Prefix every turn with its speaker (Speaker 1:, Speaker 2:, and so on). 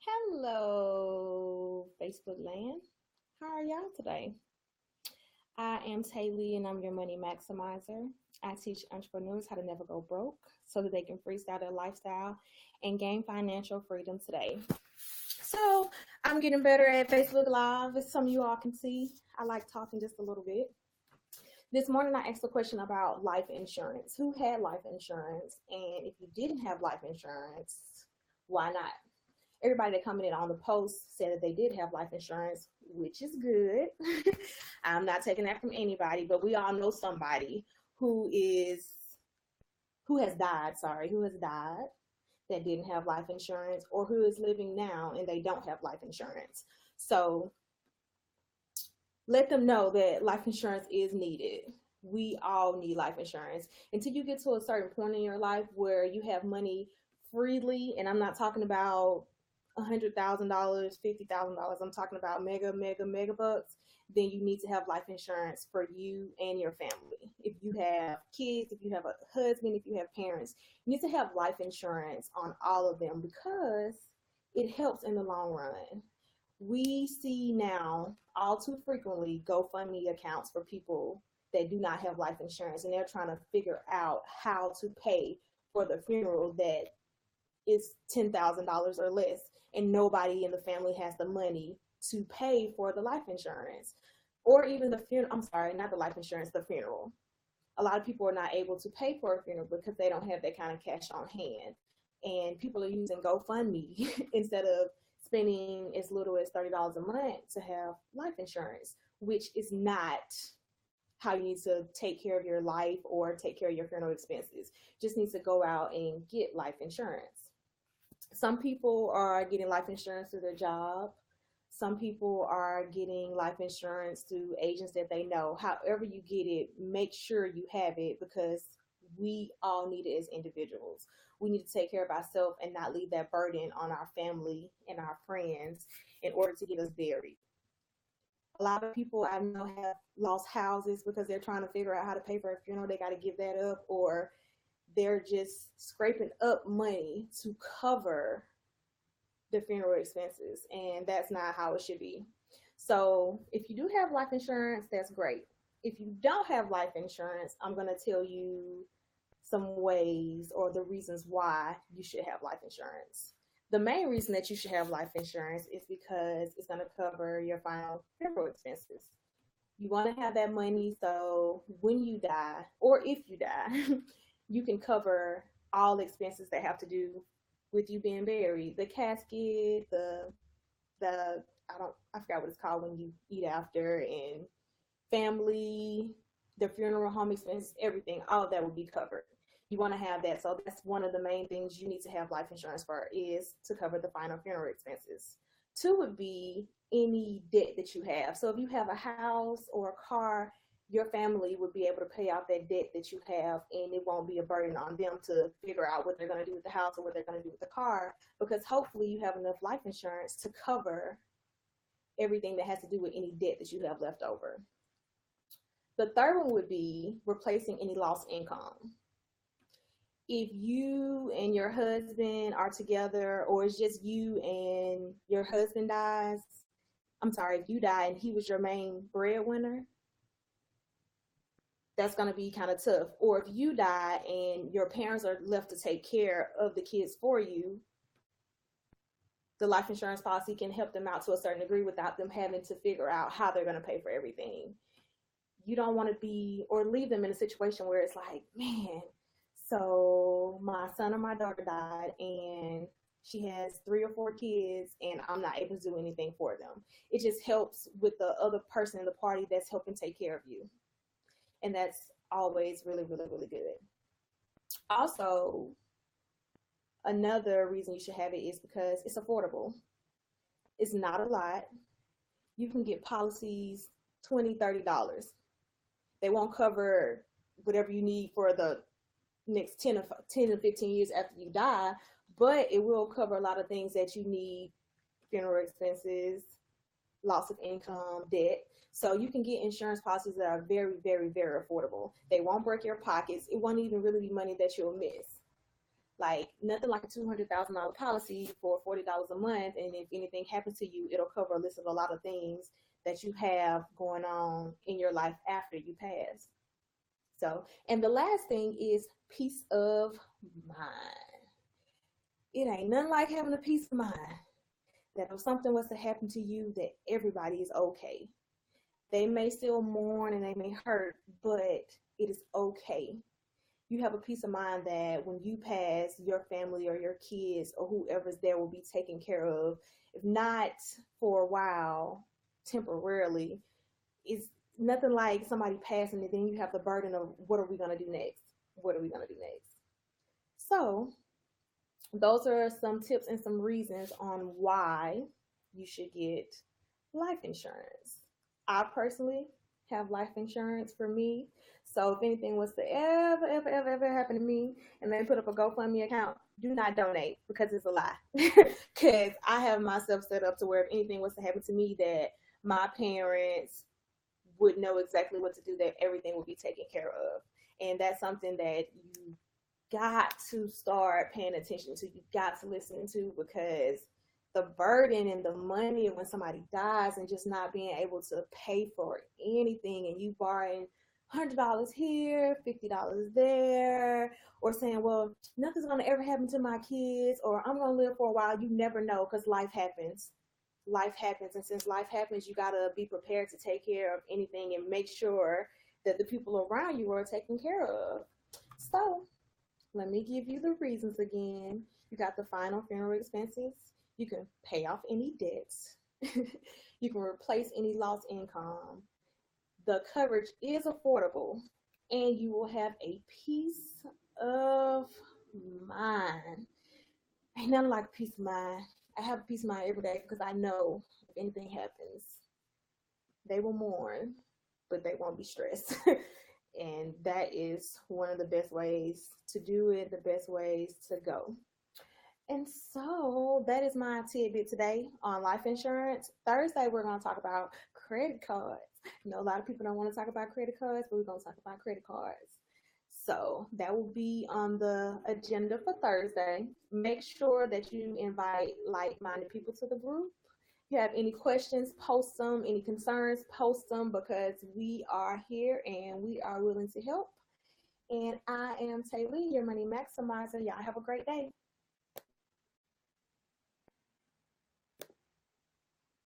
Speaker 1: Hello, Facebook land. How are y'all today? I am Taylor and I'm your money maximizer. I teach entrepreneurs how to never go broke so that they can freestyle their lifestyle and gain financial freedom today. So, I'm getting better at Facebook Live, as some of you all can see. I like talking just a little bit. This morning, I asked a question about life insurance. Who had life insurance? And if you didn't have life insurance, why not? Everybody that commented on the post said that they did have life insurance, which is good. I'm not taking that from anybody, but we all know somebody who is who has died that didn't have life insurance, or who is living now and they don't have life insurance. So let them know that life insurance is needed. We all need life insurance until you get to a certain point in your life where you have money freely. And I'm not talking about $100,000, $50,000. I'm talking about mega bucks. Then you need to have life insurance for you and your family. If you have kids, if you have a husband, if you have parents, you need to have life insurance on all of them because it helps in the long run. We see now all too frequently GoFundMe accounts for people that do not have life insurance, and they're trying to figure out how to pay for the funeral that is $10,000 or less, and nobody in the family has the money to pay for the life insurance, or even the funeral. I'm sorry, not the life insurance, the funeral. A lot of people are not able to pay for a funeral because they don't have that kind of cash on hand, and people are using GoFundMe instead of spending as little as $30 a month to have life insurance, which is not how you need to take care of your life or take care of your funeral expenses. Just needs to go out and get life insurance. Some people are getting life insurance through their job. Some people are getting life insurance through agents that they know. However you get it, make sure you have it because we all need it as individuals. We need to take care of ourselves and not leave that burden on our family and our friends in order to get us buried. A lot of people I know have lost houses because they're trying to figure out how to pay for a funeral. They got to give that up, or they're just scraping up money to cover the funeral expenses, and that's not how it should be. So if you do have life insurance, that's great. If you don't have life insurance, I'm going to tell you some ways or the reasons why you should have life insurance. The main reason that you should have life insurance is because it's going to cover your final funeral expenses. You want to have that money so when you die, or if you die, you can cover all expenses that have to do with you being buried. The casket, the I forgot what it's called when you eat after, and family, the funeral home expenses, everything, all of that will be covered. You want to have that. So that's one of the main things you need to have life insurance for, is to cover the final funeral expenses. Two would be any debt that you have. So if you have a house or a car, your family would be able to pay off that debt that you have, and it won't be a burden on them to figure out what they're going to do with the house or what they're going to do with the car, because hopefully you have enough life insurance to cover everything that has to do with any debt that you have left over. The third one would be replacing any lost income. If you and your husband are together, or it's just you and your husband dies, I'm sorry, if you die and he was your main breadwinner, that's going to be kind of tough. Or if you die and your parents are left to take care of the kids for you, the life insurance policy can help them out to a certain degree without them having to figure out how they're going to pay for everything. You don't want to be or leave them in a situation where it's like, man, so my son or my daughter died and she has 3 or 4 kids and I'm not able to do anything for them. It just helps with the other person in the party that's helping take care of you. And that's always really, really, really good. Also, another reason you should have it is because it's affordable. It's not a lot. You can get policies $20, $30. They won't cover whatever you need for the next 10 to 15 years after you die, but it will cover a lot of things that you need: funeral expenses, loss of income, debt. So you can get insurance policies that are very, very, very affordable. They won't break your pockets. It won't even really be money that you'll miss. Like nothing like a $200,000 policy for $40 a month, and if anything happens to you, it'll cover a list of a lot of things that you have going on in your life after you pass. So, and the last thing is peace of mind. It ain't nothing like having a peace of mind that if something was to happen to you, that everybody is okay. They may still mourn and they may hurt, but it is okay. You have a peace of mind that when you pass, your family or your kids or whoever's there will be taken care of. If not for a while, temporarily, it's nothing like somebody passing and then you have the burden of what are we going to do next? What are we going to do next? So, those are some tips and some reasons on why you should get life insurance. I personally have life insurance for me. So if anything was to ever happen to me and they put up a GoFundMe account, do not donate because it's a lie. Because I have myself set up to where if anything was to happen to me, that my parents would know exactly what to do, that everything would be taken care of. And that's something that you got to start paying attention to. You got to listen to, because the burden and the money when somebody dies and just not being able to pay for anything, and you borrowing $100 here, $50 there, or saying, well, nothing's going to ever happen to my kids, or I'm going to live for a while. You never know, because life happens. Life happens. And since life happens, you got to be prepared to take care of anything and make sure that the people around you are taken care of. So let me give you the reasons again. You got the final funeral expenses. You can pay off any debts. You can replace any lost income. The coverage is affordable, and you will have a peace of mind. Ain't nothing like peace of mind. I have a peace of mind every day because I know if anything happens, they will mourn, but they won't be stressed. And that is one of the best ways to do it, the best ways to go. And so that is my tidbit today on life insurance. Thursday, we're going to talk about credit cards. You know, a lot of people don't want to talk about credit cards, but we're going to talk about credit cards. So that will be on the agenda for Thursday. Make sure that you invite like-minded people to the group. If you have any questions, post them. Any concerns, post them, because we are here and we are willing to help. And I am Taylor, your money maximizer. Y'all have a great day.